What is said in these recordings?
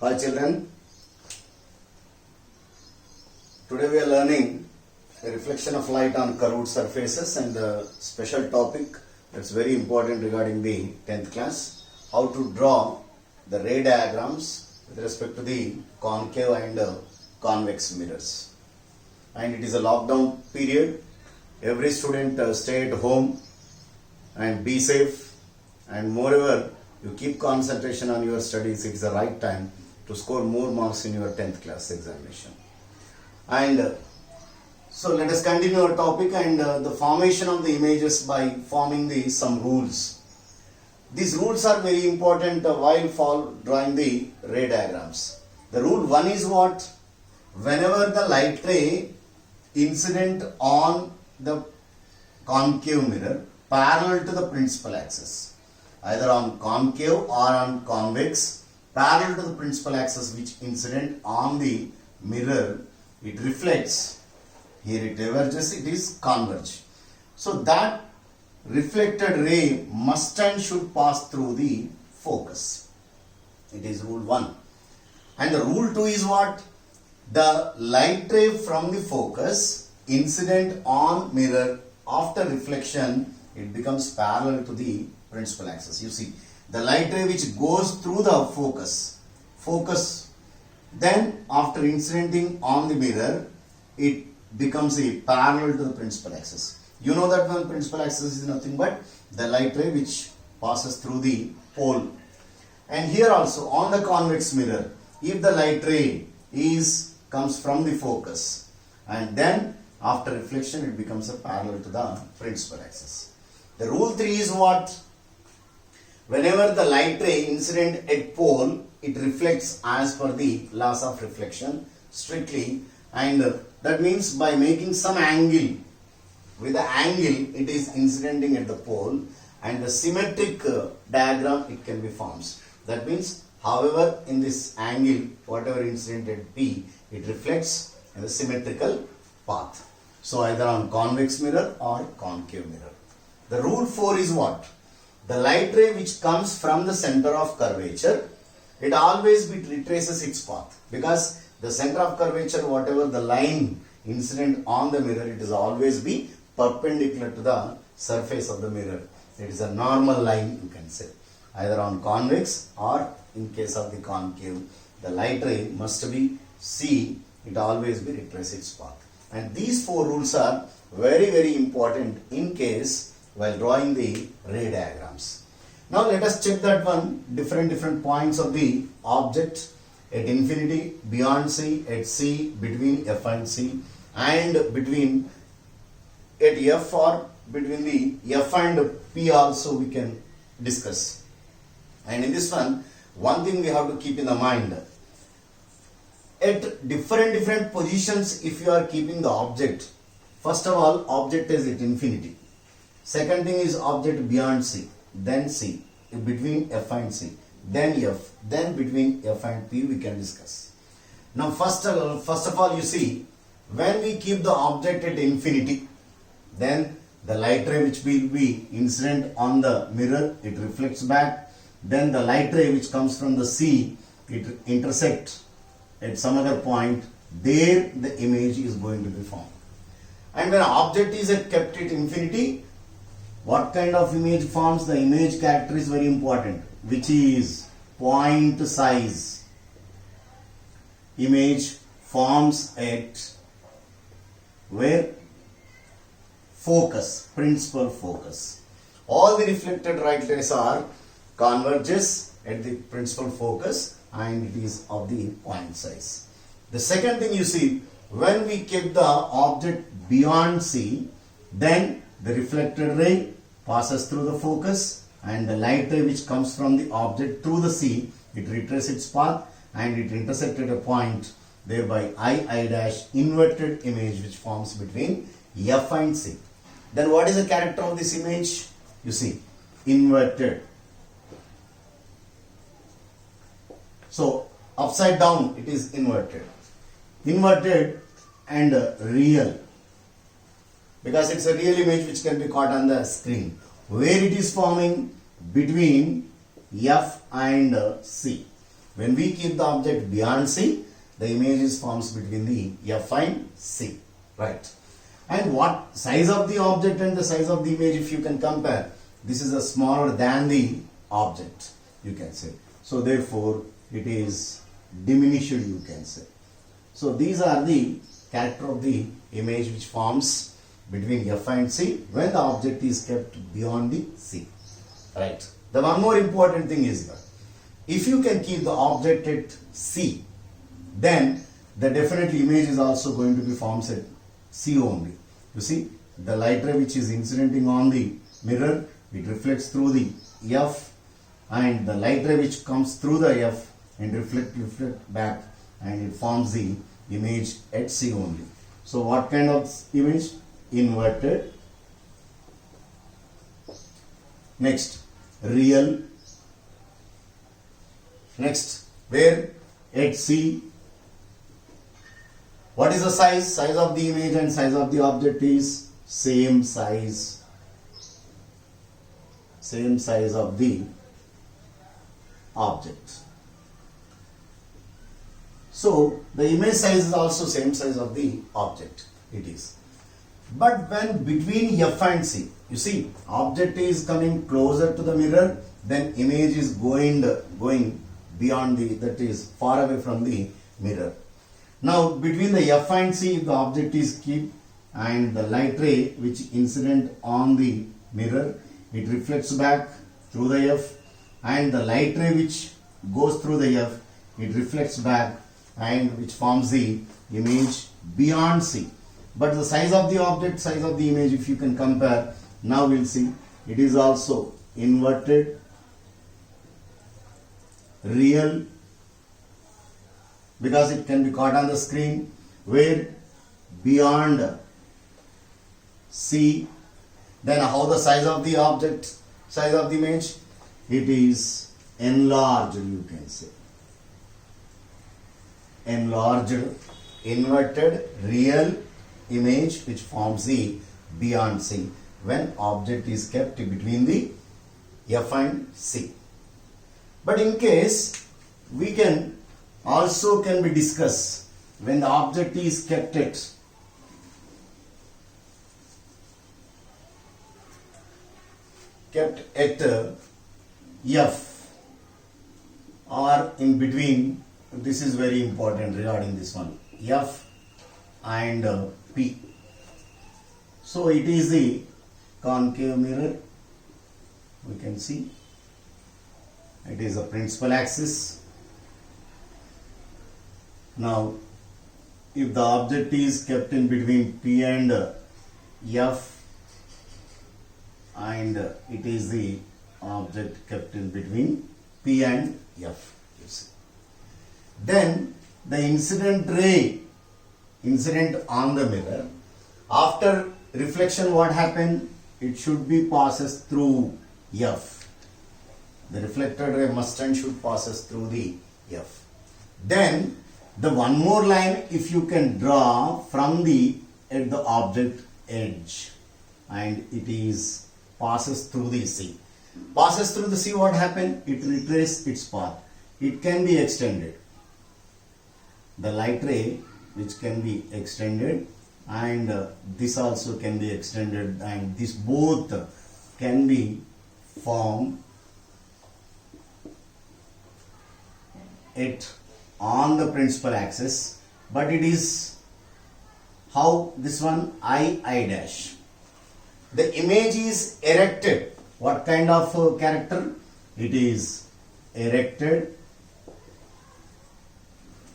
Hi children, today we are learning a reflection of light on curved surfaces and the special topic that's very important regarding the 10th class, how to draw the ray diagrams with respect to the concave and convex mirrors. And it is a lockdown period, every student stay at home and be safe, and moreover you keep concentration on your studies. It's the right time to score more marks in your 10th class examination. And so let us continue our topic and the formation of the images by forming some rules. These rules are very important while drawing the ray diagrams. The rule 1 is what? Whenever the light ray incident on the concave mirror parallel to the principal axis, either on concave or on convex, parallel to the principal axis which incident on the mirror, it reflects. Here it diverges, it is converge. So that reflected ray must and should pass through the focus. It is rule 1. And the rule 2 is what? The light ray from the focus incident on mirror after reflection, it becomes parallel to the principal axis. You see, the light ray which goes through the focus, then after incidenting on the mirror, it becomes a parallel to the principal axis. You know that one principal axis is nothing but the light ray which passes through the pole. And here also on the convex mirror, if the light ray comes from the focus and then after reflection it becomes a parallel to the principal axis. The rule 3 is what? Whenever the light ray incident at pole, it reflects as per the laws of reflection strictly, and that means by making some angle, with the angle it is incidenting at the pole, and the symmetric diagram it can be formed. That means however in this angle whatever incident at P, it reflects in the symmetrical path. So either on convex mirror or concave mirror. The rule 4 is what? The light ray which comes from the center of curvature, it always retraces its path, because the center of curvature, whatever the line incident on the mirror, it is always be perpendicular to the surface of the mirror. It is a normal line, you can say, either on convex or in case of the concave, the light ray must be C, it always be retrace its path. And these 4 rules are very important in case while drawing the ray diagrams. Now let us check that one, different points of the object at infinity, beyond C, at C, between F and C, and between at F or between the F and P also we can discuss. And in this one thing we have to keep in the mind, at different positions if you are keeping the object, first of all object is at infinity. Second thing is object beyond C, then C, between F and C, then F, then between F and P we can discuss. Now first of all you see, when we keep the object at infinity, then the light ray which will be incident on the mirror, it reflects back. Then the light ray which comes from the C, it intersects at some other point, there the image is going to be formed. And when object is kept at infinity, what kind of image forms? The image character is very important, which is point size. Image forms at where? Focus, principal focus. All the reflected light rays are converges at the principal focus and it is of the point size. The second thing you see, when we keep the object beyond C, then the reflected ray passes through the focus and the light ray which comes from the object through the C, it retraces its path and it intersected a point, thereby I dash inverted image which forms between F and C. Then what is the character of this image? You see, inverted. So upside down it is inverted. Inverted and real, because it's a real image which can be caught on the screen. Where it is forming? Between F and C. When we keep the object beyond C, the image is forms between the F and C, right? And what size of the object and the size of the image, if you can compare, this is a smaller than the object, you can say. So therefore, it is diminished, you can say. So these are the character of the image which forms between F and C when the object is kept beyond the C, right? The one more important thing is that if you can keep the object at C, then the definite image is also going to be formed at C only. You see, the light ray which is incidenting on the mirror, it reflects through the F, and the light ray which comes through the F and reflect back, and it forms the image at C only. So what kind of image? Inverted. Next, real. Next, where? At C. What is the size? Size of the image and size of the object is same size. Same size of the object. So the image size is also same size of the object. It is. But when between F and C, you see, object is coming closer to the mirror, then image is going beyond the, that is far away from the mirror. Now between the F and C, if the object is kept and the light ray which incident on the mirror, it reflects back through the F, and the light ray which goes through the F, it reflects back and which forms the image beyond C. But the size of the object, size of the image, if you can compare, now we'll see, it is also inverted, real, because it can be caught on the screen, where beyond C. Then how the size of the object, size of the image? It is enlarged, you can say. Enlarged, inverted, real image which forms the beyond C when object is kept between the F and C. But in case we can also be discussed when the object is kept at F or in between. This is very important regarding this one, F and P. So it is the concave mirror, we can see it is a principal axis. Now if the object is kept in between P and F, and it is the object kept in between P and F, you see, then the incident ray incident on the mirror, after reflection what happened? It should be passes through F. The reflected ray must and should passes through the F. Then the one more line if you can draw from the at the object edge, and it is passes through the C. Passes through the C, what happened? It retraces its path. It can be extended. The light ray which can be extended, and this also can be extended, and this both can be formed on the principal axis, but it is how this one I dash. The image is erected. What kind of character? It is erected,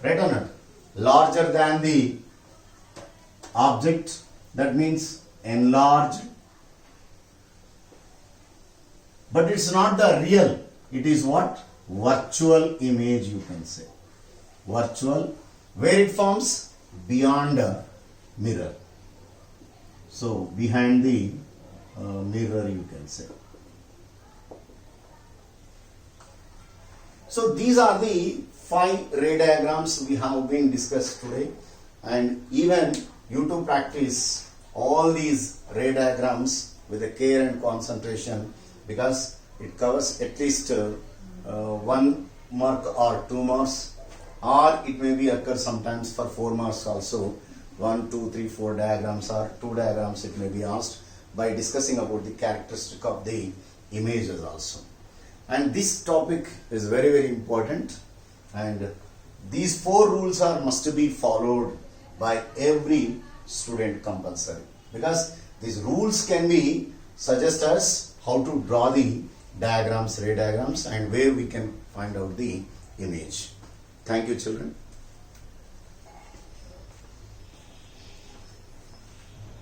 right or not? Larger than the object, that means enlarged. But it's not the real, it is what? Virtual image, you can say. Virtual, where it forms? Beyond a mirror. So behind the mirror, you can say. So these are the 5 ray diagrams we have been discussed today, and even you to practice all these ray diagrams with a care and concentration, because it covers at least one mark or 2 marks, or it may be occur sometimes for 4 marks also. 1, 2, 3, 4 diagrams or 2 diagrams it may be asked by discussing about the characteristic of the images also. And this topic is very, very important, and these 4 rules are must be followed by every student compulsory, because these rules can be suggest us how to draw the diagrams, ray diagrams, and where we can find out the image. Thank you, children.